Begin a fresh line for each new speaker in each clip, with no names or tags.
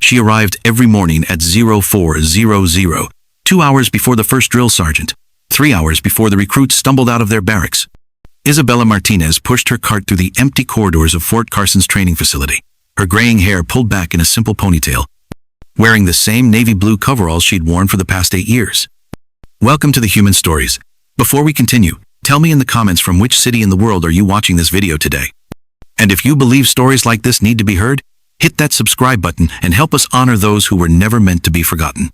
She arrived every morning at 0400, 2 hours before the first drill sergeant, 3 hours before the recruits stumbled out of their barracks. Isabella Martinez pushed her cart through the empty corridors of Fort Carson's training facility, her graying hair pulled back in a simple ponytail, wearing the same navy blue coveralls she'd worn for the past 8 years. Welcome to the Human Stories. Before we continue, tell me in the comments from which city in the world are you watching this video today. And if you believe stories like this need to be heard, hit that subscribe button and help us honor those who were never meant to be forgotten.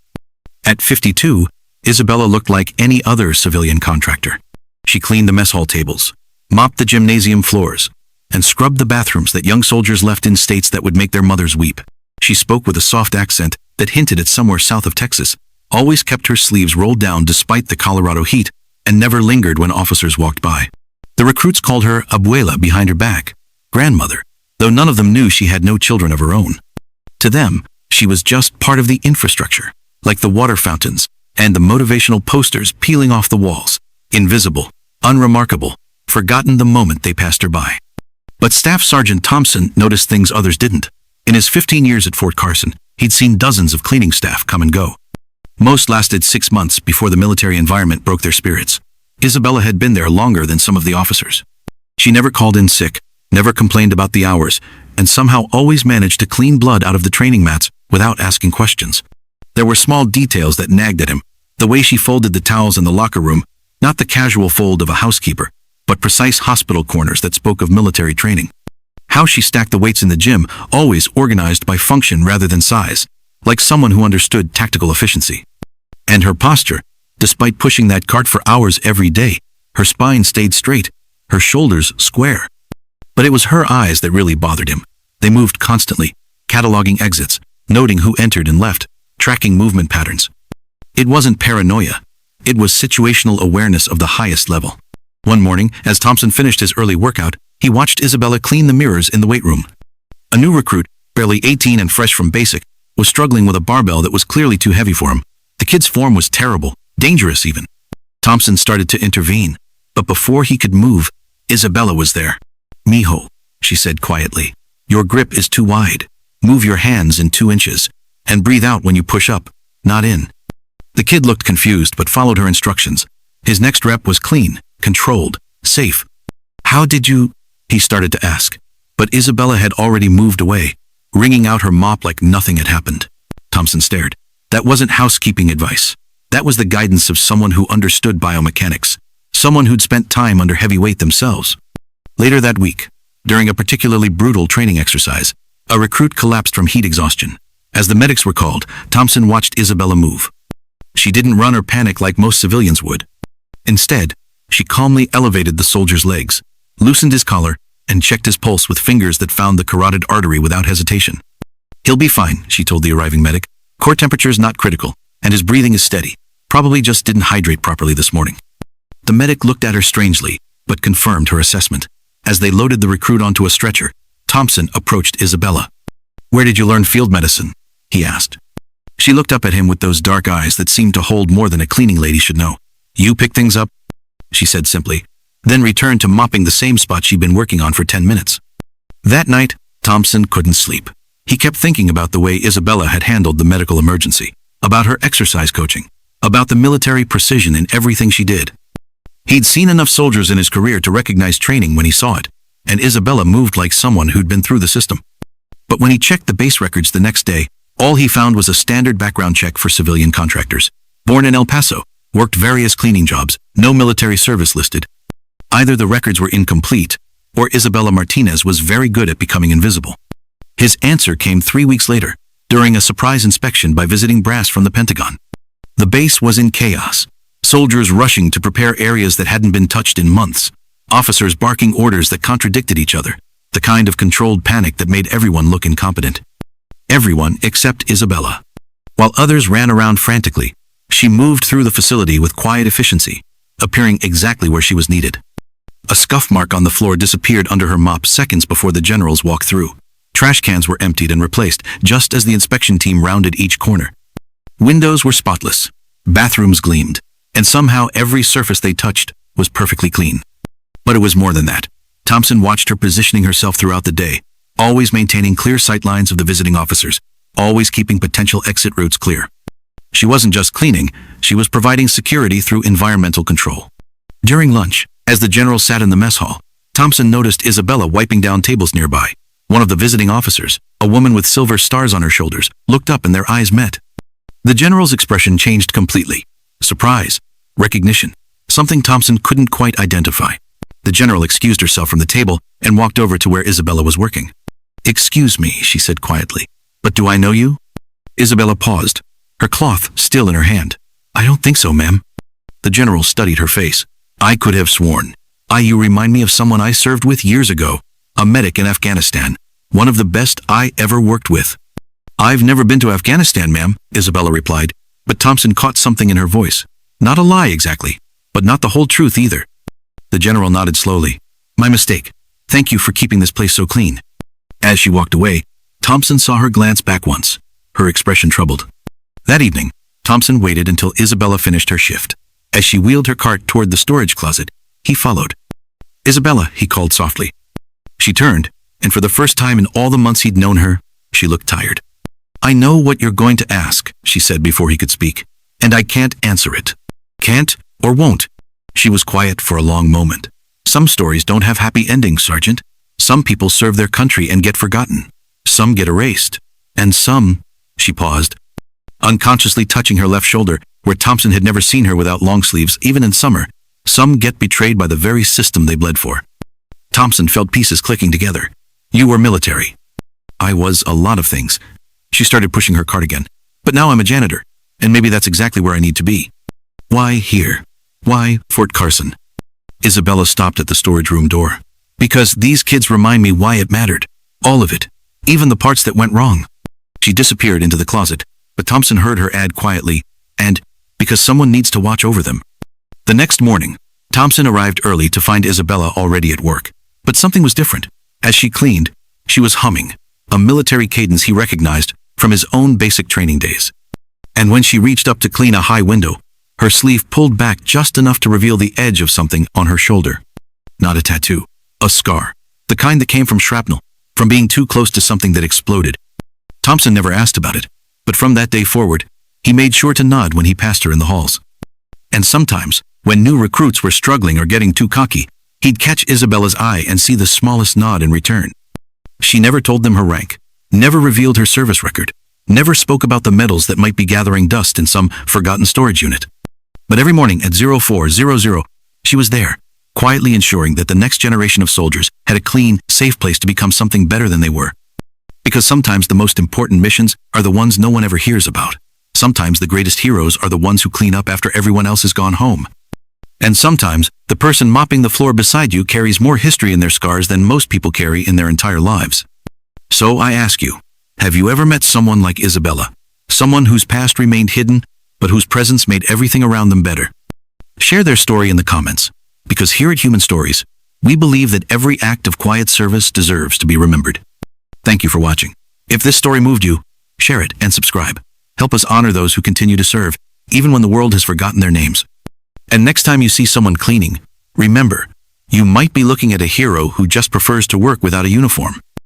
At 52, Isabella looked like any other civilian contractor. She cleaned the mess hall tables, mopped the gymnasium floors, and scrubbed the bathrooms that young soldiers left in states that would make their mothers weep. She spoke with a soft accent that hinted at somewhere south of Texas, always kept her sleeves rolled down despite the Colorado heat, and never lingered when officers walked by. The recruits called her Abuela behind her back, grandmother, though none of them knew she had no children of her own. To them, she was just part of the infrastructure, like the water fountains and the motivational posters peeling off the walls, invisible, unremarkable, forgotten the moment they passed her by. But Staff Sergeant Thompson noticed things others didn't. In his 15 years at Fort Carson, he'd seen dozens of cleaning staff come and go. Most lasted 6 months before the military environment broke their spirits. Isabella had been there longer than some of the officers. She never called in sick, never complained about the hours, and somehow always managed to clean blood out of the training mats without asking questions. There were small details that nagged at him, the way she folded the towels in the locker room, not the casual fold of a housekeeper, but precise hospital corners that spoke of military training. How she stacked the weights in the gym, always organized by function rather than size, like someone who understood tactical efficiency. And her posture, despite pushing that cart for hours every day, her spine stayed straight, her shoulders square. But it was her eyes that really bothered him. They moved constantly, cataloging exits, noting who entered and left, tracking movement patterns. It wasn't paranoia. It was situational awareness of the highest level. One morning, as Thompson finished his early workout, he watched Isabella clean the mirrors in the weight room. A new recruit, barely 18 and fresh from basic, was struggling with a barbell that was clearly too heavy for him. The kid's form was terrible, dangerous even. Thompson started to intervene, but before he could move, Isabella was there. "Mijo," she said quietly, "your grip is too wide. Move your hands in 2 inches, and breathe out when you push up, not in." The kid looked confused but followed her instructions. His next rep was clean, controlled, safe. "How did you?" he started to ask, but Isabella had already moved away, wringing out her mop like nothing had happened. Thompson stared. That wasn't housekeeping advice. That was the guidance of someone who understood biomechanics, someone who'd spent time under heavy weight themselves. Later that week, during a particularly brutal training exercise, a recruit collapsed from heat exhaustion. As the medics were called, Thompson watched Isabella move. She didn't run or panic like most civilians would. Instead, she calmly elevated the soldier's legs, loosened his collar, and checked his pulse with fingers that found the carotid artery without hesitation. "He'll be fine," she told the arriving medic. "Core temperature's not critical, and his breathing is steady. Probably just didn't hydrate properly this morning." The medic looked at her strangely, but confirmed her assessment. As they loaded the recruit onto a stretcher, Thompson approached Isabella. "Where did you learn field medicine?" he asked. She looked up at him with those dark eyes that seemed to hold more than a cleaning lady should know. "You pick things up?" she said simply, then returned to mopping the same spot she'd been working on for 10 minutes. That night, Thompson couldn't sleep. He kept thinking about the way Isabella had handled the medical emergency, about her exercise coaching, about the military precision in everything she did. He'd seen enough soldiers in his career to recognize training when he saw it, and Isabella moved like someone who'd been through the system. But when he checked the base records the next day, all he found was a standard background check for civilian contractors. Born in El Paso, worked various cleaning jobs, no military service listed. Either the records were incomplete, or Isabella Martinez was very good at becoming invisible. His answer came 3 weeks later, during a surprise inspection by visiting brass from the Pentagon. The base was in chaos. Soldiers rushing to prepare areas that hadn't been touched in months. Officers barking orders that contradicted each other. The kind of controlled panic that made everyone look incompetent. Everyone except Isabella. While others ran around frantically, she moved through the facility with quiet efficiency, appearing exactly where she was needed. A scuff mark on the floor disappeared under her mop seconds before the generals walked through. Trash cans were emptied and replaced just as the inspection team rounded each corner. Windows were spotless, bathrooms gleamed, and somehow every surface they touched was perfectly clean. But it was more than that. Thompson watched her positioning herself throughout the day, always maintaining clear sight lines of the visiting officers, always keeping potential exit routes clear. She wasn't just cleaning, she was providing security through environmental control. During lunch, as the general sat in the mess hall, Thompson noticed Isabella wiping down tables nearby. One of the visiting officers, a woman with silver stars on her shoulders, looked up and their eyes met. The general's expression changed completely. Surprise, recognition, something Thompson couldn't quite identify. The general excused herself from the table and walked over to where Isabella was working. "Excuse me," she said quietly, "but do I know you?" Isabella paused, her cloth still in her hand. "I don't think so, ma'am." The general studied her face. "I could have sworn. You remind me of someone I served with years ago, a medic in Afghanistan, one of the best I ever worked with." "I've never been to Afghanistan, ma'am," Isabella replied, but Thompson caught something in her voice. Not a lie exactly, but not the whole truth either. The general nodded slowly. "My mistake. Thank you for keeping this place so clean." As she walked away, Thompson saw her glance back once, her expression troubled. That evening, Thompson waited until Isabella finished her shift. As she wheeled her cart toward the storage closet, he followed. "Isabella," he called softly. She turned, and for the first time in all the months he'd known her, she looked tired. "I know what you're going to ask," she said before he could speak, "and I can't answer it." "Can't or won't?" She was quiet for a long moment. "Some stories don't have happy endings, Sergeant. Some people serve their country and get forgotten. Some get erased. And some—" She paused, unconsciously touching her left shoulder, where Thompson had never seen her without long sleeves, even in summer. "Some get betrayed by the very system they bled for." Thompson felt pieces clicking together. "You were military." "I was a lot of things." She started pushing her cart again. "But now I'm a janitor, and maybe that's exactly where I need to be." "Why here? Why Fort Carson?" Isabella stopped at the storage room door. "Because these kids remind me why it mattered. All of it. Even the parts that went wrong." She disappeared into the closet, but Thompson heard her add quietly, "And because someone needs to watch over them." The next morning, Thompson arrived early to find Isabella already at work. But something was different. As she cleaned, she was humming, a military cadence he recognized from his own basic training days. And when she reached up to clean a high window, her sleeve pulled back just enough to reveal the edge of something on her shoulder. Not a tattoo, a scar, the kind that came from shrapnel, from being too close to something that exploded. Thompson never asked about it, but from that day forward, he made sure to nod when he passed her in the halls. And sometimes, when new recruits were struggling or getting too cocky, he'd catch Isabella's eye and see the smallest nod in return. She never told them her rank, never revealed her service record, never spoke about the medals that might be gathering dust in some forgotten storage unit. But every morning at 0400, she was there, quietly ensuring that the next generation of soldiers had a clean, safe place to become something better than they were. Because sometimes the most important missions are the ones no one ever hears about. Sometimes the greatest heroes are the ones who clean up after everyone else has gone home. And sometimes, the person mopping the floor beside you carries more history in their scars than most people carry in their entire lives. So I ask you, have you ever met someone like Isabella? Someone whose past remained hidden, but whose presence made everything around them better? Share their story in the comments, because here at Human Stories, we believe that every act of quiet service deserves to be remembered. Thank you for watching. If this story moved you, share it and subscribe. Help us honor those who continue to serve, even when the world has forgotten their names. And next time you see someone cleaning, remember, you might be looking at a hero who just prefers to work without a uniform.